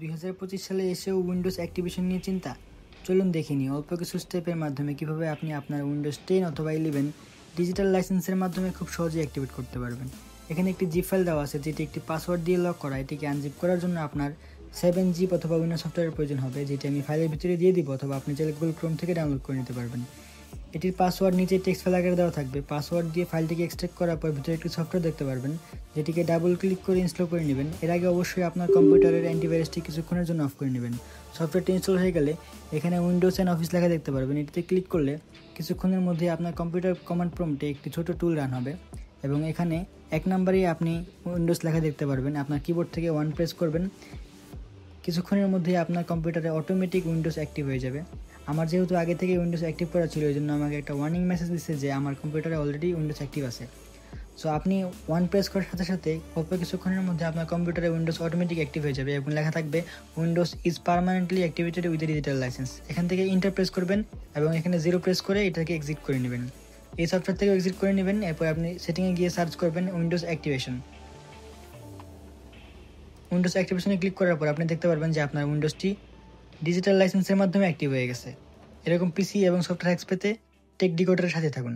2025 সালে এসেও Windows activation নিয়ে চিন্তা। চলুন দেখে নিই অল্প কিছু স্টেপের মাধ্যমে কিভাবে আপনি আপনার উইন্ডোজ 10 অথবা 11 ডিজিটাল লাইসেন্সের মাধ্যমে খুব সহজেই অ্যাক্টিভেট করতে পারবেন। এখানে একটি জিপ ফাইল দেওয়া আছে যেটি একটি পাসওয়ার্ড দিয়ে লক করা। এটিকে আনজিপ করার জন্য আপনার 7-zip অথবা উইন্ডোজ সফটওয়্যারের প্রয়োজন হবে, যেটি আমি ফাইলের ভিতরে দিয়ে দিব, অথবা আপনি চাইলে গুগল ক্রোম থেকে ডাউনলোড করে নিতে পারবেন। এটির পাসওয়ার্ড নিচে টেক্সট ফাইল আকারে দেওয়া থাকবে। পাসওয়ার্ড দিয়ে ফাইলটিকে এক্সট্রাক্ট করার পর ভিতরে একটি সফটওয়্যার দেখতে পারবেন, যেটিকে ডাবল ক্লিক করে ইনস্টল করে নেবেন। এর আগে অবশ্যই আপনার কম্পিউটারের অ্যান্টিভাইরাসটি কিছুক্ষণের জন্য অফ করে নেবেন। সফটওয়্যারটি ইনস্টল হয়ে গেলে এখানে উইন্ডোজ অ্যান্ড অফিস লেখা দেখতে পারবেন। এটিতে ক্লিক করলে কিছুক্ষণের মধ্যে আপনার কম্পিউটার কমান্ড প্রম্পটে একটি ছোট টুল রান হবে এবং এখানে 1 নম্বরেই আপনি উইন্ডোজ লেখা দেখতে পারবেন। আপনার কিবোর্ড থেকে 1 প্রেস করবেন। কিছুক্ষণের মধ্যে আপনার কম্পিউটারে অটোমেটিক উইন্ডোজ অ্যাক্টিভ হয়ে যাবে। আমার যেহেতু আগে থেকে উইন্ডোজ অ্যাক্টিভ করা ছিল, এই জন্য আমাকে একটা ওয়ার্নিং মেসেজ দিচ্ছে যে আমার কম্পিউটারে অলরেডি উইন্ডোজ অ্যাক্টিভ আছে। সো আপনি 1 প্রেস করার সাথে সাথে অল্প কিছুক্ষণের মধ্যে আপনার কম্পিউটারে উইন্ডোজ অটোমেটিক অ্যাক্টিভ হয়ে যাবে এবং লেখা থাকবে Windows is permanently activated with digital licence. এখান থেকে ইন্টার প্রেস করবেন এবং এখানে 0 প্রেস করে এটাকে এক্সিট করে নেবেন। এই সফটওয়্যার থেকে এক্সিট করে নেবেন। এরপর আপনি সেটিংয়ে গিয়ে সার্চ করবেন উইন্ডোজ অ্যাক্টিভেশন। উইন্ডোজ অ্যাক্টিভেশনে ক্লিক করার পর আপনি দেখতে পারবেন যে আপনার উইন্ডোজটি ডিজিটাল লাইসেন্সের মাধ্যমে অ্যাক্টিভ হয়ে গেছে। এরকম পিসি এবং সফটওয়্যার হ্যাকস পেতে টেক ডিকোডারের সাথে থাকুন।